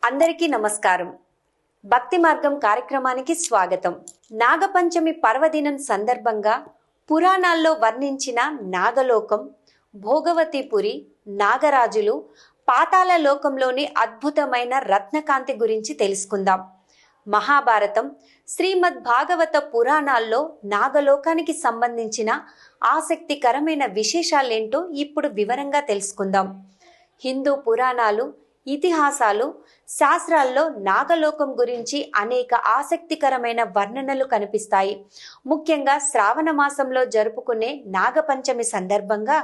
అందరికీ నమస్కారం. భక్తి మార్గం కార్యక్రమానికి స్వాగతం. నాగపంచమి పర్వదినం సందర్భంగా పురాణాల్లో వర్ణించిన నాగలోకం, భోగవతిపురి, నాగరాజులు, పాతాళ లోకంలోని అద్భుతమైన రత్నకాంతి గురించి తెలుసుకుందాం. మహాభారతం, శ్రీమద్ భాగవత పురాణాల్లో నాగలోకానికి సంబంధించిన ఆసక్తికరమైన విశేషాలేంటో ఇప్పుడు వివరంగా తెలుసుకుందాం. హిందూ పురాణాలు, ఇతిహాసాలు, శాస్త్రాల్లో నాగలోకం గురించి అనేక ఆసక్తికరమైన వర్ణనలు కనిపిస్తాయి. ముఖ్యంగా శ్రావణ మాసంలో జరుపుకునే నాగపంచమి సందర్భంగా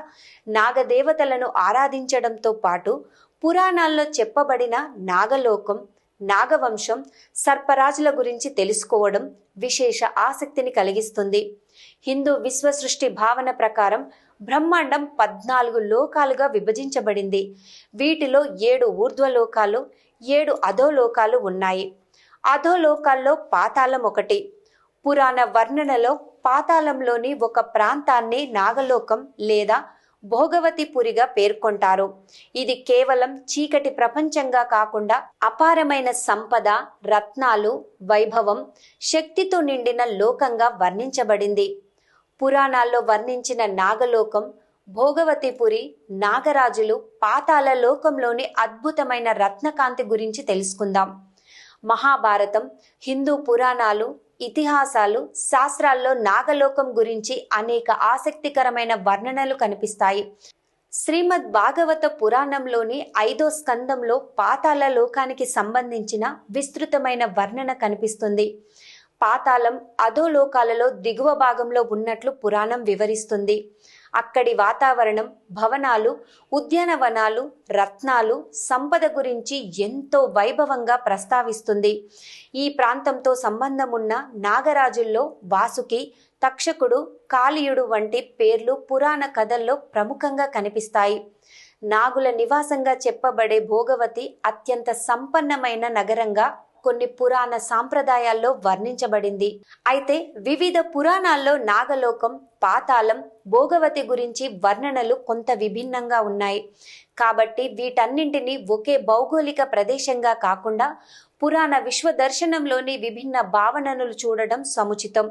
నాగదేవతలను ఆరాధించడంతో పాటు పురాణాల్లో చెప్పబడిన నాగలోకం, నాగవంశం, సర్పరాజుల గురించి తెలుసుకోవడం విశేష ఆసక్తిని కలిగిస్తుంది. హిందూ విశ్వ సృష్టి భావన ప్రకారం బ్రహ్మాండం 14 లోకాలుగా విభజించబడింది. వీటిలో 7 ఊర్ధ్వలోకాలు, 7 అధోలోకాలు ఉన్నాయి. అధోలోకాల్లో పాతాళం ఒకటి. పురాణ వర్ణనలో పాతాళంలోని ఒక ప్రాంతాన్ని నాగలోకం లేదా భోగవతిపురిగా పేర్కొంటారు. ఇది కేవలం చీకటి ప్రపంచంగా కాకుండా అపారమైన సంపద, రత్నాలు, వైభవం, శక్తితో నిండిన లోకంగా వర్ణించబడింది. పురాణాల్లో వర్ణించిన నాగలోకం, భోగవతిపురి, నాగరాజులు, పాతాళ లోకంలోని అద్భుతమైన రత్నకాంతి గురించి తెలుసుకుందాం. మహాభారతం, హిందూ పురాణాలు, ఇతిహాసాలు, శాస్త్రాల్లో నాగలోకం గురించి అనేక ఆసక్తికరమైన వర్ణనలు కనిపిస్తాయి. శ్రీమద్ భాగవత పురాణంలోని 5వ స్కందంలో పాతాళ లోకానికి సంబంధించిన విస్తృతమైన వర్ణన కనిపిస్తుంది. పాతాళం అధోలోకాలలో దిగువ భాగంలో ఉన్నట్లు పురాణం వివరిస్తుంది. అక్కడి వాతావరణం, భవనాలు, ఉద్యానవనాలు, రత్నాలు, సంపద గురించి ఎంతో వైభవంగా ప్రస్తావిస్తుంది. ఈ ప్రాంతంతో సంబంధం ఉన్న నాగరాజుల్లో వాసుకి, తక్షకుడు, కాళీయుడు వంటి పేర్లు పురాణ కథల్లో ప్రముఖంగా కనిపిస్తాయి. నాగుల నివాసంగా చెప్పబడే భోగవతి అత్యంత సంపన్నమైన నగరంగా కొన్ని పురాణ సాంప్రదాయాల్లో వర్ణించబడింది. అయితే వివిధ పురాణాల్లో నాగలోకం, పాతాళం, భోగవతి గురించి వర్ణనలు కొంత విభిన్నంగా ఉన్నాయి. కాబట్టి వీటన్నింటినీ ఒకే భౌగోళిక ప్రదేశంగా కాకుండా పురాణ విశ్వ దర్శనంలోని విభిన్న భావనలు చూడడం సముచితం.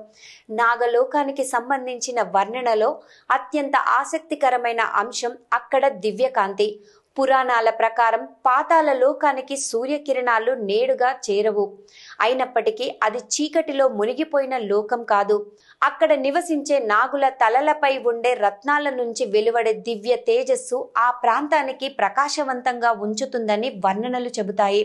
నాగలోకానికి సంబంధించిన వర్ణనలో అత్యంత ఆసక్తికరమైన అంశం అక్కడ దివ్యకాంతి. పురాణాల ప్రకారం పాతాళ లోకానికి సూర్యకిరణాలు నేరుగా చేరవు. అయినప్పటికీ అది చీకటిలో మునిగిపోయిన లోకం కాదు. అక్కడ నివసించే నాగుల తలలపై ఉండే రత్నాల నుంచి వెలువడే దివ్య తేజస్సు ఆ ప్రాంతానికి ప్రకాశవంతంగా ఉంచుతుందని వర్ణనలు చెబుతాయి.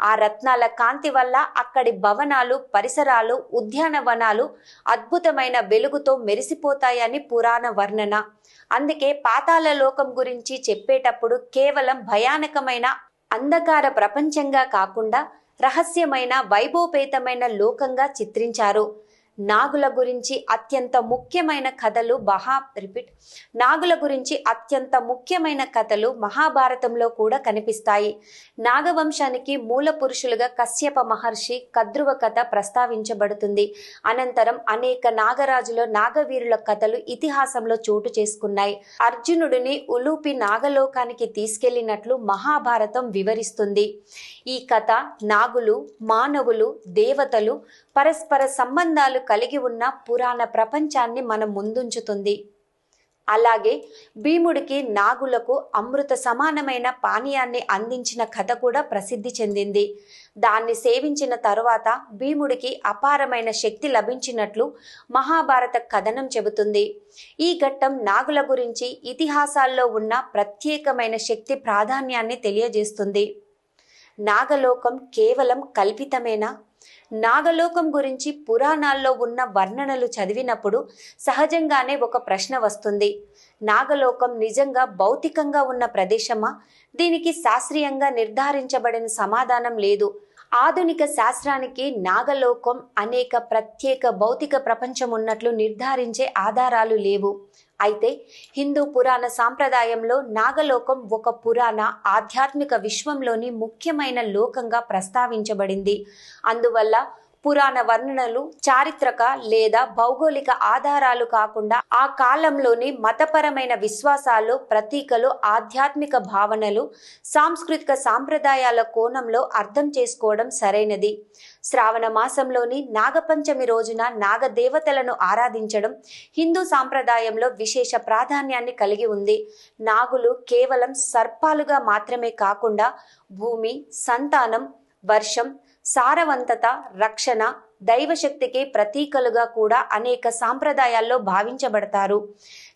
ఆ రత్నాల కాంతి వల్ల అక్కడి భవనాలు, పరిసరాలు, ఉద్యానవనాలు అద్భుతమైన వెలుగుతో మెరిసిపోతాయని పురాణ వర్ణన. అందుకే పాతాళ లోకం గురించి చెప్పేటప్పుడు కేవలం భయానకమైన అంధకార ప్రపంచంగా కాకుండా రహస్యమైన, వైభవపేతమైన లోకంగా చిత్రించారు. నాగుల గురించి అత్యంత ముఖ్యమైన కథలు మహాభారతంలో కూడా కనిపిస్తాయి. నాగవంశానికి మూల పురుషులుగా కశ్యప మహర్షి, కద్రువ కథ ప్రస్తావించబడుతుంది. అనంతరం అనేక నాగరాజుల, నాగవీరుల కథలు ఇతిహాసంలో చోటు చేసుకున్నాయి. అర్జునుడిని ఉలూపి నాగలోకానికి తీసుకెళ్లినట్లు మహాభారతం వివరిస్తుంది. ఈ కథ నాగులు, మానవులు, దేవతలు పరస్పర సంబంధాలు కలిగి ఉన్న పురాణ ప్రపంచాన్ని మనం ముందుంచుతుంది. అలాగే భీముడికి, నాగులకు అమృత సమానమైన పానీయాన్ని అందించిన కథ కూడా ప్రసిద్ధి చెందింది. దాన్ని సేవించిన తరువాత భీముడికి అపారమైన శక్తి లభించినట్లు మహాభారత కథనం చెబుతుంది. ఈ ఘట్టం నాగుల గురించి ఇతిహాసాల్లో ఉన్న ప్రత్యేకమైన శక్తి ప్రాధాన్యాన్ని తెలియజేస్తుంది. నాగలోకం కేవలం కల్పితమేనా? నాగలోకం గురించి పురాణాల్లో ఉన్న వర్ణనలు చదివినప్పుడు సహజంగానే ఒక ప్రశ్న వస్తుంది. నాగలోకం నిజంగా భౌతికంగా ఉన్న ప్రదేశమా? దీనికి శాస్త్రీయంగా నిర్ధారించబడిన సమాధానం లేదు. ఆధునిక శాస్త్రానికి నాగలోకం అనేక ప్రత్యేక భౌతిక ప్రపంచం ఉన్నట్లు నిర్ధారించే ఆధారాలు లేవు. అయితే హిందూ పురాణ సాంప్రదాయంలో నాగలోకం ఒక పురాణ ఆధ్యాత్మిక విశ్వంలోని ముఖ్యమైన లోకంగా ప్రస్తావించబడింది. అందువల్ల పురాణ వర్ణనలు, చారిత్రక లేదా భౌగోళిక ఆధారాలు కాకుండా ఆ కాలంలోని మతపరమైన విశ్వాసాలు, ప్రతీకలు, ఆధ్యాత్మిక భావనలు, సాంస్కృతిక సాంప్రదాయాల కోణంలో అర్థం చేసుకోవడం సరైనది. శ్రావణ మాసంలోని నాగపంచమి రోజున నాగదేవతలను ఆరాధించడం హిందూ సాంప్రదాయంలో విశేష ప్రాధాన్యాన్ని కలిగి ఉంది. నాగులు కేవలం సర్పాలుగా మాత్రమే కాకుండా భూమి, సంతానం, వర్షం, సారవంతత, రక్షణ, దైవశక్తికి ప్రతీకలుగా కూడా అనేక సాంప్రదాయాల్లో భావించబడతారు.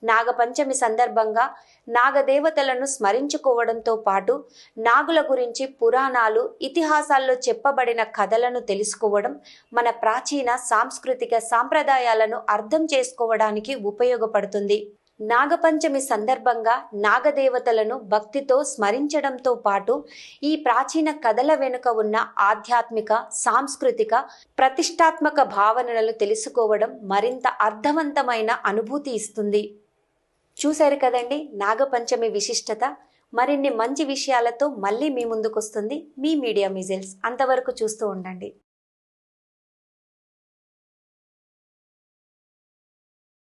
నాగపంచమి సందర్భంగా నాగదేవతలను స్మరించుకోవడంతో పాటు నాగుల గురించి పురాణాలు, ఇతిహాసాల్లో చెప్పబడిన కథలను తెలుసుకోవడం మన ప్రాచీన సాంస్కృతిక సాంప్రదాయాలను అర్థం చేసుకోవడానికి ఉపయోగపడుతుంది. నాగపంచమి సందర్భంగా నాగదేవతలను భక్తితో స్మరించడంతో పాటు ఈ ప్రాచీన కథల వెనుక ఉన్న ఆధ్యాత్మిక, సాంస్కృతిక, ప్రతిష్టాత్మక భావనలను తెలుసుకోవడం మరింత అర్థవంతమైన అనుభూతి ఇస్తుంది. చూశారు కదండి నాగపంచమి విశిష్టత. మరిన్ని మంచి విషయాలతో మళ్ళీ మీ ముందుకు వస్తుంది మీ మీడియా మిజైల్స్. అంతవరకు చూస్తూ ఉండండి.